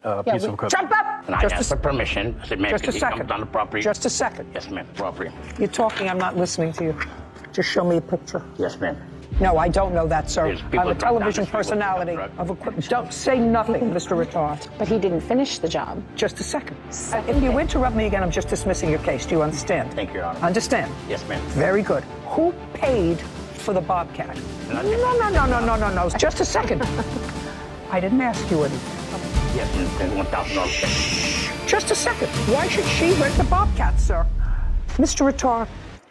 piece of equipment. Jump up! And I asked for permission. I said, ma'am, Just a can you come second. down the property? Just a second. Yes, ma'am. Property. You're talking, I'm not listening to you. Just show me a picture. Yes, ma'am. No, I don't know that, sir. There's people I'm a that drive down television the street with personality pickup truck. of equipment. Don't say nothing, Mr. Retard. But he didn't finish the job. Just a second. If you interrupt me again, I'm just dismissing your case. Do you understand? Thank you, Your Honor. Understand? Yes, ma'am. Very good. Who paid for the Bobcat? No. Just a second. I didn't ask you anything. Yes, ma'am. $1,000. Just a second. Why should she rent the Bobcat, sir? Mr. Retard,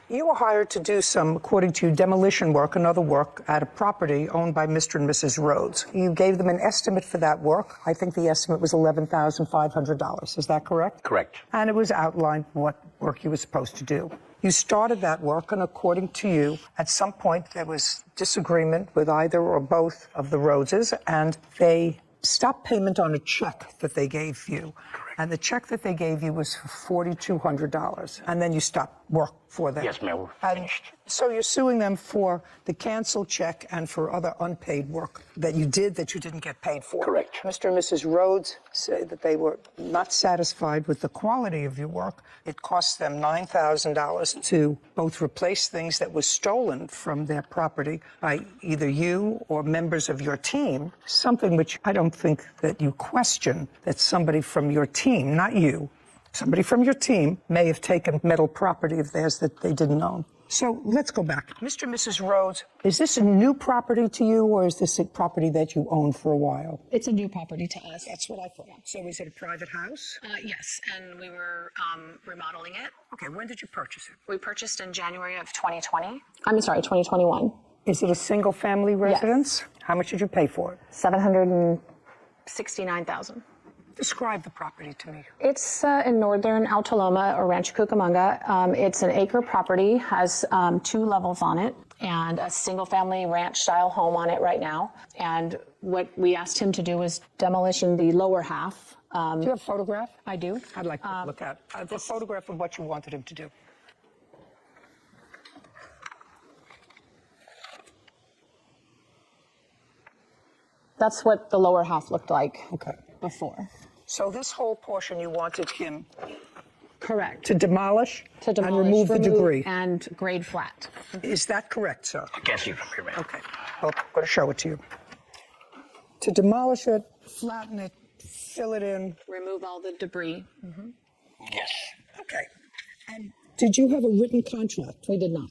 you were hired to do some, according to you, demolition work and other work at a property owned by Mr. and Mrs. Rhodes. You gave them an estimate for that work. I think the estimate was $11,500. Is that correct? Correct. And it was outlined what work you were supposed to do. You started that work, and according to you, at some point there was disagreement with either or both of the Rhodeses, and they stopped payment on a check that they gave you. And the check that they gave you was for $4,200. And then you stopped work for them. Yes, ma'am. We're And finished. so you're suing them for the canceled check and for other unpaid work that you did that you didn't get paid for. Correct. Mr. and Mrs. Rhodes say that they were not satisfied with the quality of your work. It cost them $9,000 to both replace things that were stolen from their property by either you or members of your team, something which I don't think that you question that somebody from your team, not you, somebody from your team may have taken metal property of theirs that they didn't own. So let's go back. Mr. and Mrs. Rhodes, is this a new property to you, or is this a property that you owned for a while? It's a new property to us. That's what I thought. So is it a private house? Yes, and we were remodeling it. Okay, when did you purchase it? We purchased in January of 2020. I'm sorry, 2021. Is it a single-family residence? How much did you pay for it? $769,000. Describe the property to me. It's in northern Altaloma or Rancho Cucamonga. It's an acre property, has 2 levels on it, and a single-family ranch-style home on it right now. And what we asked him to do was demolition the lower half. Do you have a photograph? I do. I'd like to look at the photograph of what you wanted him to do. That's what the lower half looked like Okay. before. So this whole portion you wanted him Correct. to demolish, To demolish, and remove the debris. and grade flat. Is that correct, sir? I can't see from here, ma'am. Okay. Well, I'm going to show it to you. To demolish it, flatten it, fill it in. Remove all the debris. Yes. Okay. And did you have a written contract? We did not.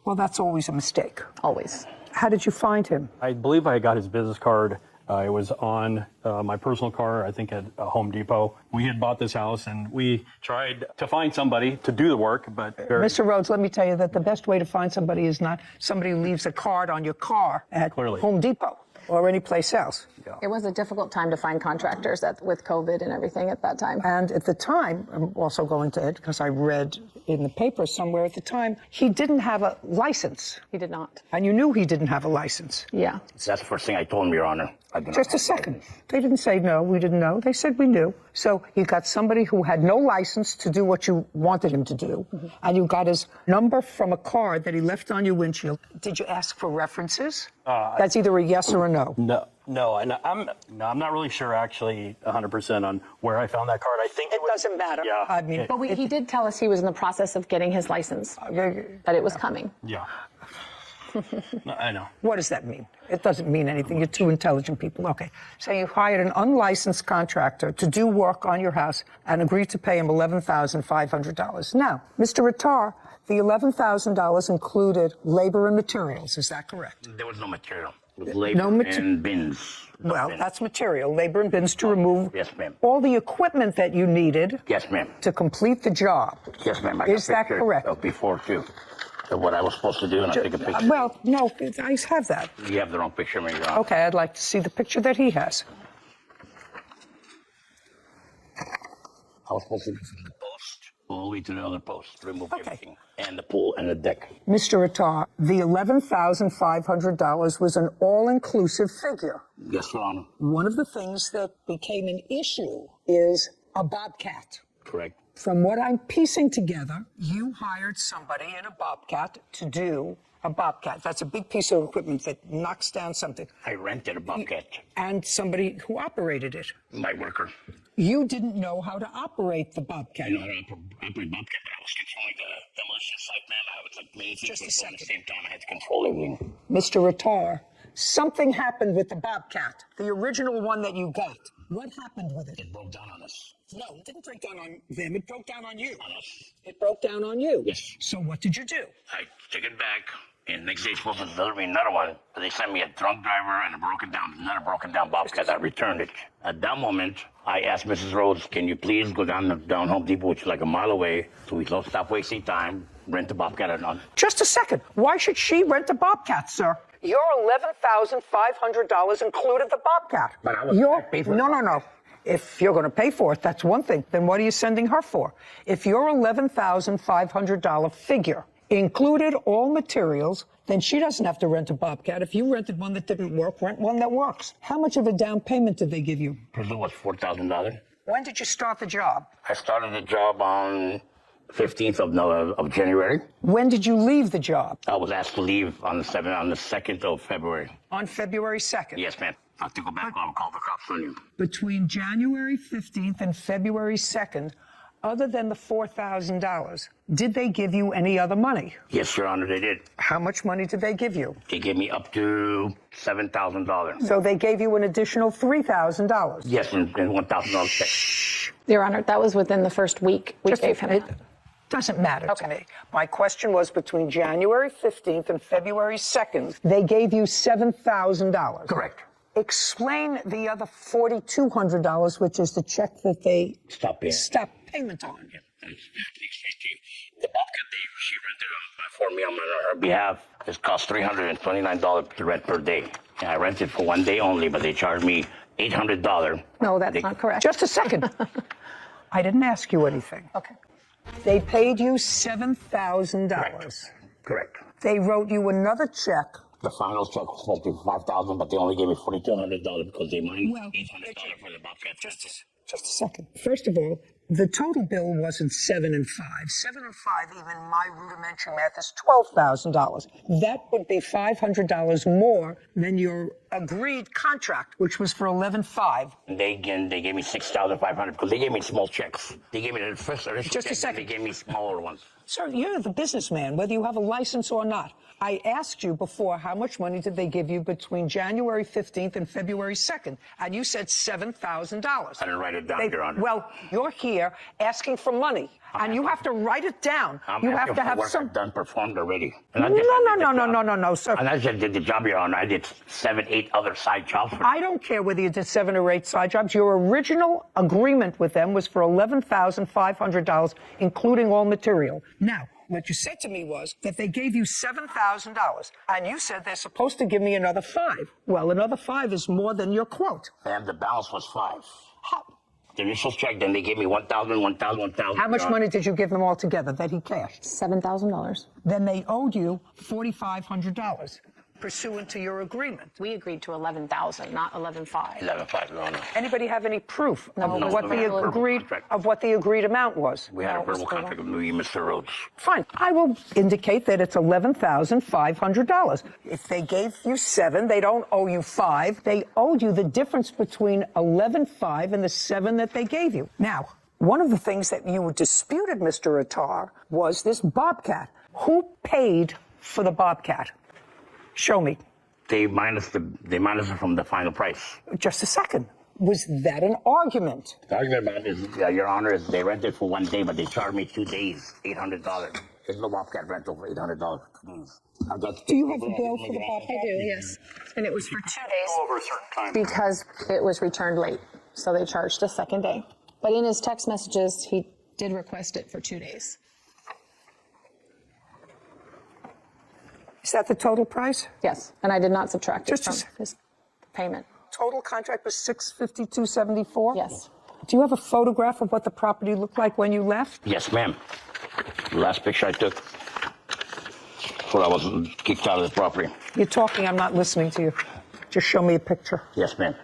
Well, that's always a mistake. Always. How did you find him? I believe I got his business card. It was on my personal car, I think at Home Depot. We had bought this house, and we tried to find somebody to do the work, but... Mr. Rhodes, let me tell you that the best way to find somebody is not somebody who leaves a card on your car at Clearly. Home Depot or any place else. It was a difficult time to find contractors with COVID and everything at that time. And at the time, I'm also going to add, because I read in the paper somewhere at the time, he didn't have a license. He did not. And you knew he didn't have a license. Yeah. That's the first thing I told him, Your Honor. I do not Just a have second. They didn't say no, we didn't know. They said we knew. So you got somebody who had no license to do what you wanted him to do, and you got his number from a card that he left on your windshield. Did you ask for references? That's either a yes or a no. No, I'm not really sure actually 100% on where I found that card. I think It doesn't matter. Yeah. I mean, But he did tell us he was in the process of getting his license, that it was coming. Yeah. No, I know. what does that mean? It doesn't mean anything. You're two intelligent people. Okay. So you hired an unlicensed contractor to do work on your house and agreed to pay him $11,500. Now, Mr. Rattar, the $11,000 included labor and materials. Is that correct? There was no material. It was labor and bins. Well, that's material. Labor and bins to remove Yes, ma'am. all the equipment that you needed Yes, ma'am. to complete the job. Yes, ma'am. I Is got that pictures correct? of before, too. Of what I was supposed to do, and I take a picture. Well, no, I have that. You have the wrong picture, Your Honor. Okay, I'd like to see the picture that he has. I was supposed to go from the post all the way to the other post, remove Okay. everything, and the pool and the deck. Mr. Attar, the $11,500 was an all-inclusive figure. Yes, Your Honor. One of the things that became an issue is a Bobcat. Correct. From what I'm piecing together, you hired somebody in a Bobcat to do A Bobcat. That's a big piece of equipment that knocks down something. I rented a Bobcat. And somebody who operated it. My worker. You didn't know how to operate the Bobcat. I know how to operate Bobcat, but I was controlling the demolition site, man. I was like many things Just a at second. the same time. I had to control everything. Mr. Rattar, something happened with the Bobcat, the original one that you got. What happened with it? It broke down on us. No, it didn't break down on them. It broke down on you. On us. It broke down on you. Yes. So what did you do? I took it back, and next day supposed to deliver me another one. But they sent me a drunk driver and another broken down Bobcat. I returned it. At that moment, I asked Mrs. Rhodes, can you please go down Home Depot, which is like a mile away, so we don't stop wasting time, rent the Bobcat or none. Just a second. Why should she rent a Bobcat, sir? Your $11,500 included the Bobcat. But I was paid for it. No. If you're going to pay for it, that's one thing. Then what are you sending her for? If your $11,500 figure included all materials, then she doesn't have to rent a Bobcat. If you rented one that didn't work, rent one that works. How much of a down payment did they give you? It was $4,000. When did you start the job? I started the job on 15th of January. When did you leave the job? I was asked to leave on the 2nd of February. On February 2nd. Yes, ma'am. I have to go back. I'll call the cops on you. Between January 15th and February 2nd, other than the $4,000, did they give you any other money? Yes, Your Honor, they did. How much money did they give you? They gave me up to $7,000. So they gave you an additional $3,000. Yes, and $1,000 check. Your Honor, that was within the first week we gave him. It doesn't matter to me. My question was between January 15th and February 2nd, they gave you $7,000. Correct. Explain the other $4,200, which is the check that they Stop paying. stopped payment on. The Bobcat she rented for me on her behalf, it cost $329 to rent per day. And I rented for 1 day only, but they charged me $800. No, that's not correct. Just a second. I didn't ask you anything. Okay. They paid you $7,000. Correct. They wrote you another check. The final check was supposed to be $5,000, but they only gave me $4,200 because they mined $800 for the Bobcat. Just a second. First of all, the total bill wasn't 7 and 5. 7 and 5, even my rudimentary math, is $12,000. That would be $500 more than your agreed contract, which was for 11,500. They gave me $6,500 because they gave me small checks. They gave me the first initial Just a check, second. They gave me smaller ones. Sir, you're the businessman, whether you have a license or not. I asked you before how much money did they give you between January 15th and February 2nd, and you said $7,000. I didn't write it down, Your Honor. Well, you're here asking for money, and you have to write it down. You have to have work some. I've done performed already. No, sir. And I just did the job, Your Honor. I did 7, 8 other side jobs. I don't care whether you did 7 or 8 side jobs. Your original agreement with them was for $11,500, including all material. Now, what you said to me was that they gave you $7,000, and you said they're supposed to give me another 5. Well, another 5 is more than your quote. And the balance was 5. How, The initial check, then they gave me $1,000. how much money did you give them all together that he cashed? $7,000. Then they owed you $4,500, pursuant to your agreement. We agreed to 11,000, not 11,500. 11,500, Your Honor. Anybody have any proof of No, what we the have a agreed contract. of what the agreed amount was? We had a verbal contract with me, Mr. Rhodes. Fine. I will indicate that it's $11,500. If they gave you 7, they don't owe you 5. They owed you the difference between 11,500 and the 7 that they gave you. Now, one of the things that you disputed, Mr. Attar, was this Bobcat. Who paid for the Bobcat? Show me. They minus it from the final price. Just a second. Was that an argument? The argument about it is, Your Honor, is they rented for 1 day, but they charged me 2 days, $800. There's no Bobcat rental for $800 for 2 days. Do you have the bill for the Bobcat? I do, yes. And it was for 2 days Over a certain time. because it was returned late. So they charged a second day. But in his text messages, he did request it for 2 days. Is that the total price? Yes, and I did not subtract it Just a from second. his payment. Total contract was $652.74? Yes. Do you have a photograph of what the property looked like when you left? Yes, ma'am. The last picture I took before I was kicked out of the property. You're talking, I'm not listening to you. Just show me a picture. Yes, ma'am.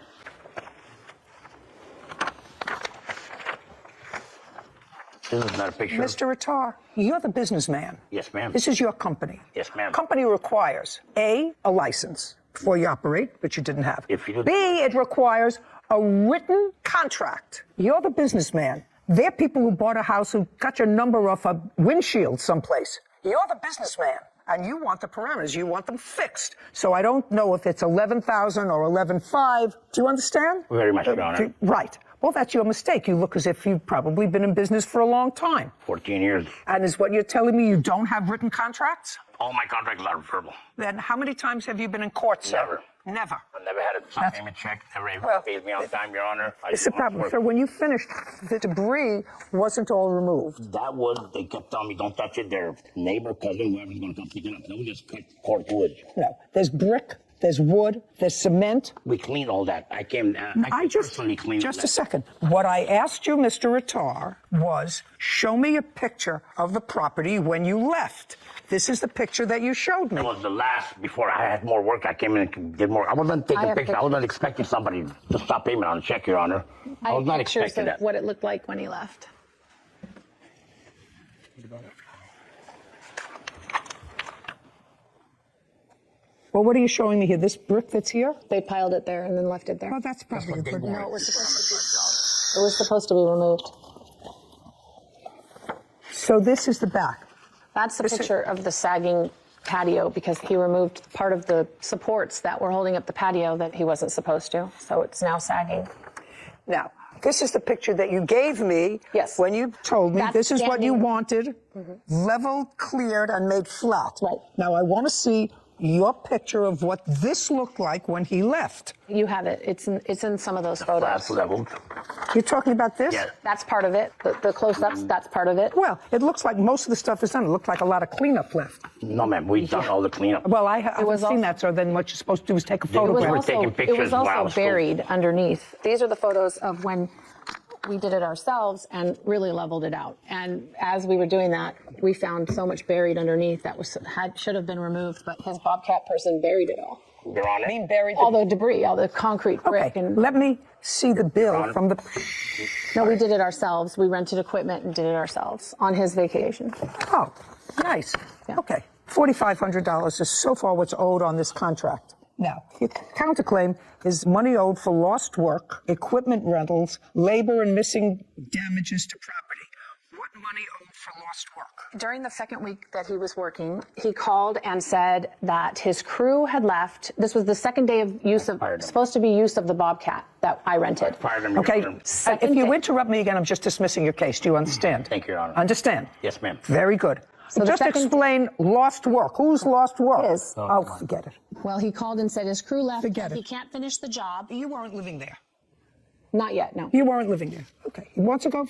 This is not a picture. Mr. Attar, you're the businessman. Yes, ma'am. This is your company. Yes, ma'am. Company requires A, a license before you operate, which you didn't have. If you did- B, it requires a written contract. You're the businessman. They're people who bought a house who got your number off a windshield someplace. You're the businessman, and you want the parameters. You want them fixed. So I don't know if it's 11,000 or 11,500. Do you understand? Very much, Your Honor. Right. Well, that's your mistake. You look as if you've probably been in business for a long time. 14 years. And is what you're telling me you don't have written contracts? All my contracts are verbal. Then how many times have you been in court, sir? Never. Never. I never had a That's- payment check. Never Well, paid me on time, Your Honor. It's the problem, sir. When you finished, the debris wasn't all removed. That was, they kept telling me, don't touch it. Their neighbor, cousin, whoever's going to come pick it up. They would just cut cork wood. No. There's brick, there's wood, there's cement. We cleaned all that. I came, I personally cleaned Just that. a second. What I asked you, Mr. Attar, was show me a picture of the property when you left. This is the picture that you showed me. It was the last, before I had more work, I came in and did more. I wasn't taking pictures. I wasn't expecting somebody to stop payment on a check, Your Honor. I was not pictures expecting of that. what it looked like when he left. Well, what are you showing me here? This brick that's here? They piled it there and then left it there. Well, that's probably a good No, one. it was supposed to be removed. So this is the back. That's the This is- picture of the sagging patio because he removed part of the supports that were holding up the patio that he wasn't supposed to. So it's now sagging. Now, this is the picture that you gave me Yes. when you told me That's this is what you standing- wanted, leveled, cleared, and made flat. Right. Now, I want to see your picture of what this looked like when he left. You have it. It's in some of those photos. That's leveled. You're talking about this? Yeah. That's part of it. The close-ups, that's part of it. Well, it looks like most of the stuff is done. It looked like a lot of cleanup left. No, ma'am. We've done all the cleanup. Well, I haven't was seen also- that, so then what you're supposed to do is take a They were photograph. taking It pictures was while I also was still- buried underneath. These are the photos of when we did it ourselves and really leveled it out. And as we were doing that, we found so much buried underneath that should have been removed, but his Bobcat person buried it all. Your Honor. Being buried. All the debris, all the concrete brick. Okay, And let me see the bill from the. no, we did it ourselves. We rented equipment and did it ourselves on his vacation. Oh, nice. Yeah. Okay. $4,500 is so far what's owed on this contract. Now, your counterclaim is money owed for lost work, equipment rentals, labor and missing damages to property. What money owed for lost work? During the second week that he was working, he called and said that his crew had left. This was the second day of use of, Fired him. supposed to be use of the Bobcat that I rented. Fired him. Okay. Your Honor. If you interrupt me again, I'm just dismissing your case. Do you understand? Thank you, Your Honor. Understand? Yes, ma'am. Very good. So the Just second- explain lost work. Who's lost work? His. Oh, forget it. Well, he called and said his crew left. Forget He it. can't finish the job. You weren't living there. Not yet, no. You weren't living there. Okay. He wants to go.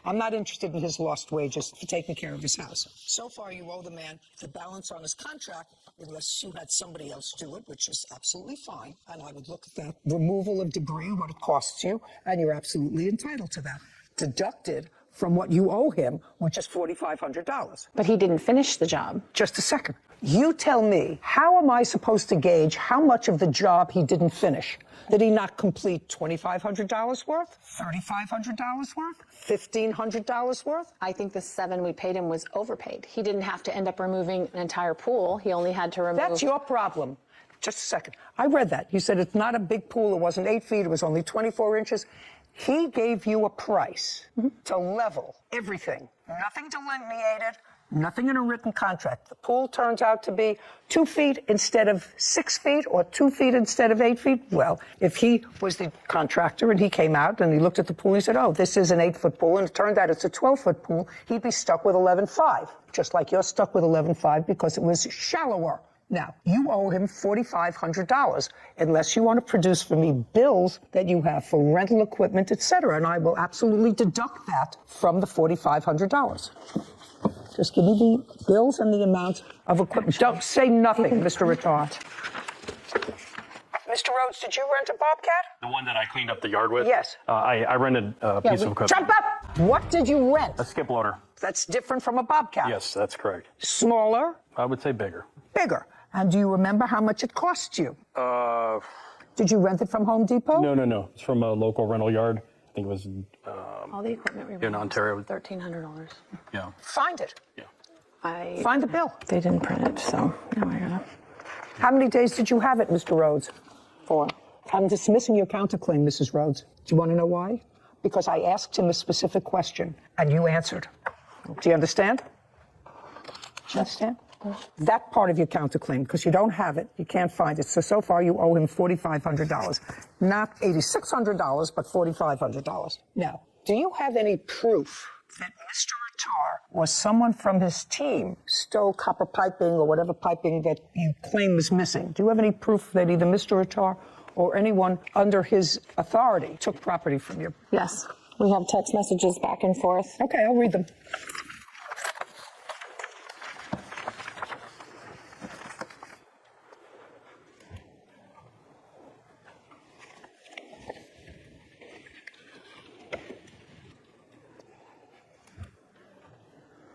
I'm not interested in his lost wages for taking care of his house. So far, you owe the man the balance on his contract, unless you had somebody else do it, which is absolutely fine. And I would look at that removal of debris, what it costs you, and you're absolutely entitled to that. Deducted from what you owe him, which is $4,500. But he didn't finish the job. Just a second. You tell me, how am I supposed to gauge how much of the job he didn't finish? Did he not complete $2,500 worth? $3,500 worth? $1,500 worth? I think the $7,000 we paid him was overpaid. He didn't have to end up removing an entire pool. He only had to remove. That's your problem. Just a second. I read that. You said it's not a big pool. It wasn't 8 feet. It was only 24 inches. He gave you a price to level everything. Nothing delineated, nothing in a written contract. The pool turns out to be 2 feet instead of 6 feet or 2 feet instead of 8 feet. Well, if he was the contractor and he came out and he looked at the pool, he said, oh, this is an 8-foot pool, and it turned out it's a 12-foot pool, he'd be stuck with 11.5, just like you're stuck with 11.5 because it was shallower. Now, you owe him $4,500 unless you want to produce for me bills that you have for rental equipment, etc., and I will absolutely deduct that from the $4,500. Just give me the bills and the amount of equipment. Don't say nothing, Mr. Retard. Mr. Rhodes, did you rent a Bobcat? The one that I cleaned up the yard with? Yes. I rented a piece of equipment. Jump up! What did you rent? A skip loader. That's different from a Bobcat. Yes, that's correct. Smaller, I would say bigger. bigger. And do you remember how much it cost you? Did you rent it from Home Depot? No. It's from a local rental yard. I think it was All the equipment removed in Ontario. was $1,300. Yeah. Find it. Yeah. Find the bill. They didn't print it, so now I gotta. How many days did you have it, Mr. Rhodes? 4. I'm dismissing your counterclaim, Mrs. Rhodes. Do you want to know why? Because I asked him a specific question, and you answered. Do you understand? Do you understand? That part of your counterclaim, because you don't have it, you can't find it. So far you owe him $4,500. Not $8,600, but $4,500. Now, do you have any proof that Mr. Attar or someone from his team stole copper piping or whatever piping that you claim is missing? Do you have any proof that either Mr. Attar or anyone under his authority took property from you? Yes, we have text messages back and forth. Okay, I'll read them.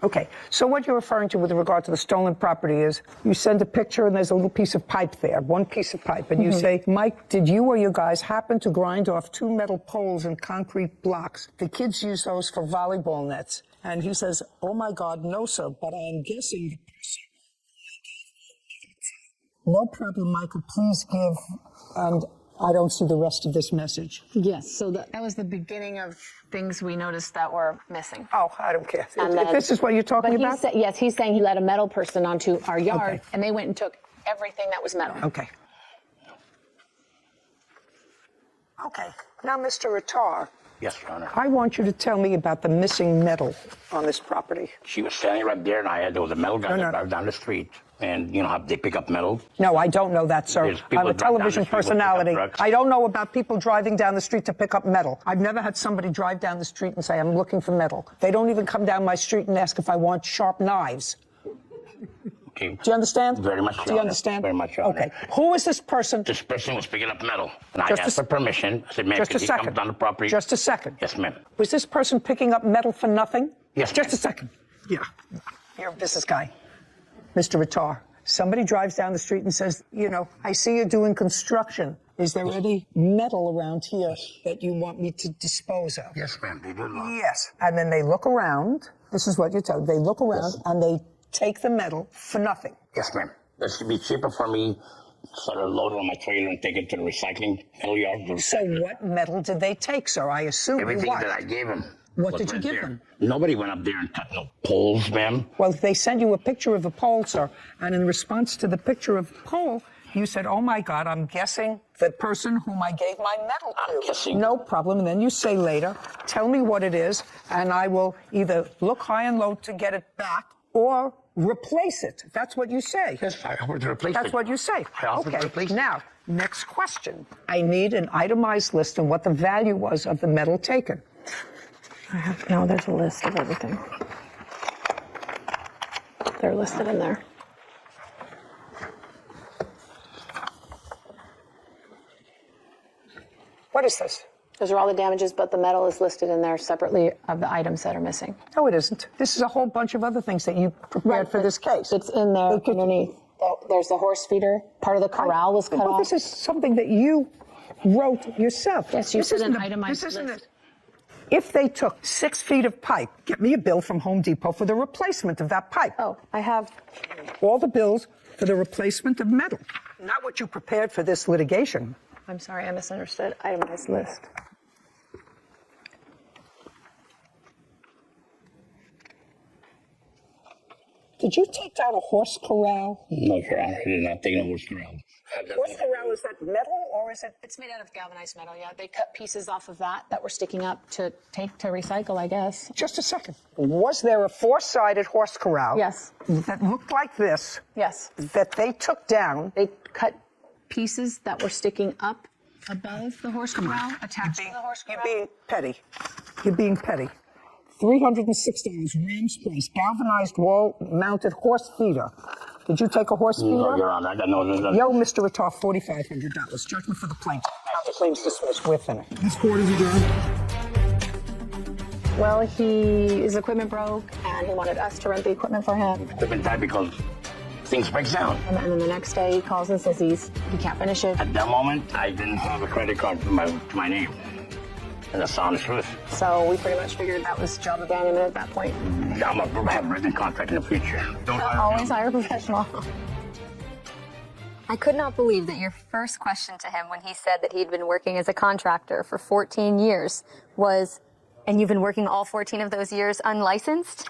Okay, so what you're referring to with regard to the stolen property is you send a picture and there's a little piece of pipe there, one piece of pipe, and you say, Mike, did you or you guys happen to grind off 2 metal poles and concrete blocks? The kids use those for volleyball nets. And he says, oh my God, no, sir, but I'm guessing the person. No problem, Michael, please give, and I don't see the rest of this message. Yes, so that was the beginning of things we noticed that were missing. Oh, I don't care. And If then- this is what you're talking about? Yes, he's saying he let a metal person onto our yard, Okay. and they went and took everything that was metal. Okay. Okay. Now, Mr. Attar, Yes, Your Honor. I want you to tell me about the missing metal on this property. She was standing right there, and there was a metal guy that drive down the street. And you know how they pick up metal? No, I don't know that, sir. There's people I'm a that drive down television the street with personality. pickup trucks. I don't know about people driving down the street to pick up metal. I've never had somebody drive down the street and say, I'm looking for metal. They don't even come down my street and ask if I want sharp knives. Okay. Do you understand? Very much, Your Do you Honor. understand? Very much, Your Honor. Okay. Who is this person? This person was picking up metal, and I Just a asked for s- permission. I said, ma'am, Just can a he come second. down the property? Just a second. Yes, ma'am. Was this person picking up metal for nothing? Yes, Just ma'am. a second. Yeah. You're a business guy. Mr. Attar, somebody drives down the street and says, you know, I see you're doing construction. Is there any metal around here that you want me to dispose of? Yes, ma'am. They did. Yes. And then they look around. This is what you tell. They look around and they take the metal for nothing. Yes, ma'am. That should be cheaper for me. Sort of load it on my trailer and take it to the recycling metal yard. So what metal did they take, sir? I assume Everything what? that I gave him. What was did you right give there. them? Nobody went up there and cut no poles, ma'am. Well, they sent you a picture of a pole, sir, and in response to the picture of the pole, you said, oh my God, I'm guessing the person whom I gave my metal to. I'm guessing. No problem. And then you say later, tell me what it is, and I will either look high and low to get it back or replace it. That's what you say. Yes, I offered to replace it. That's what you say. I offered to Okay. replace it. Now, next question. I need an itemized list of what the value was of the metal taken. No, there's a list of everything. They're listed in there. What is this? Those are all the damages, but the metal is listed in there separately of the items that are missing. No, it isn't. This is a whole bunch of other things that you prepared for this case. It's in there They could- underneath. There's the horse feeder. Part of the corral was cut Well, off. this is something that you wrote yourself. Yes, you This put isn't an a- itemized this isn't list. If they took 6 feet of pipe, get me a bill from Home Depot for the replacement of that pipe. Oh, I have. All the bills for the replacement of metal. Not what you prepared for this litigation. I'm sorry, I misunderstood. Itemized list. Did you take down a horse corral? No, Your Honor. I did not take no horse around. Horse corral, is that metal or is it? It's made out of galvanized metal, yeah. They cut pieces off of that were sticking up to take to recycle, I guess. Just a second. Was there a 4-sided horse corral? Yes. That looked like this, Yes. that they took down? They cut pieces that were sticking up above the horse corral, attached to the horse You're corral. being petty. You're being petty. $306 Rams Place, galvanized wall-mounted horse feeder. Did you take a horse feeder? No, Your Honor. I got no. Yo, Mr. Attar, $4,500. Judgment for the plaintiff. Counterclaims dismissed with it. This court is adjourned. Well, his equipment broke, and he wanted us to rent the equipment for him. It's been time because things break down. And then the next day, he calls and says he can't finish it. At that moment, I didn't have a credit card to my name. And that's the honest truth. So we pretty much figured that was job abandonment at that point. I'm gonna have a written contract in the future. Don't hire Always him. hire a professional. I could not believe that your first question to him when he said that he'd been working as a contractor for 14 years was, and you've been working all 14 of those years unlicensed?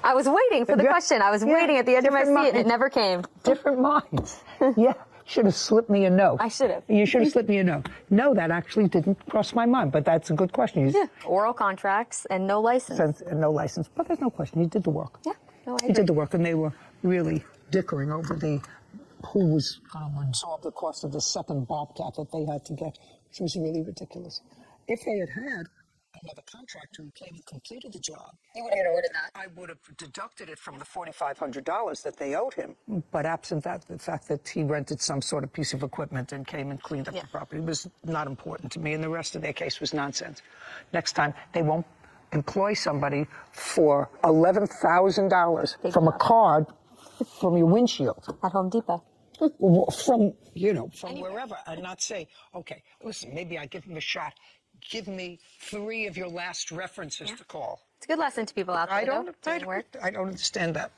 I was waiting for the question. I was waiting at the edge of my seat and it never came. Different minds. Yeah. Should have slipped me a note. I should have. You should have slipped me a note. No, that actually didn't cross my mind, but that's a good question. Yeah. Oral contracts and no license. No license, but there's no question. He did the work. Yeah. No, I He did agree. the work, and they were really dickering over who was going to absorb the cost of the second Bobcat that they had to get, which was really ridiculous. If they had had another contractor who came and completed the job, You would have ordered that. I would have deducted it from the $4,500 that they owed him. But absent that, the fact that he rented some sort of piece of equipment and came and cleaned up the property was not important to me, and the rest of their case was nonsense. Next time, they won't employ somebody for $11,000 from a card from your windshield. At Home Depot. From wherever, and not say, okay, listen, maybe I give him a shot. Give me 3 of your last references to call. It's a good lesson to people out there. I don't Doesn't work. understand that.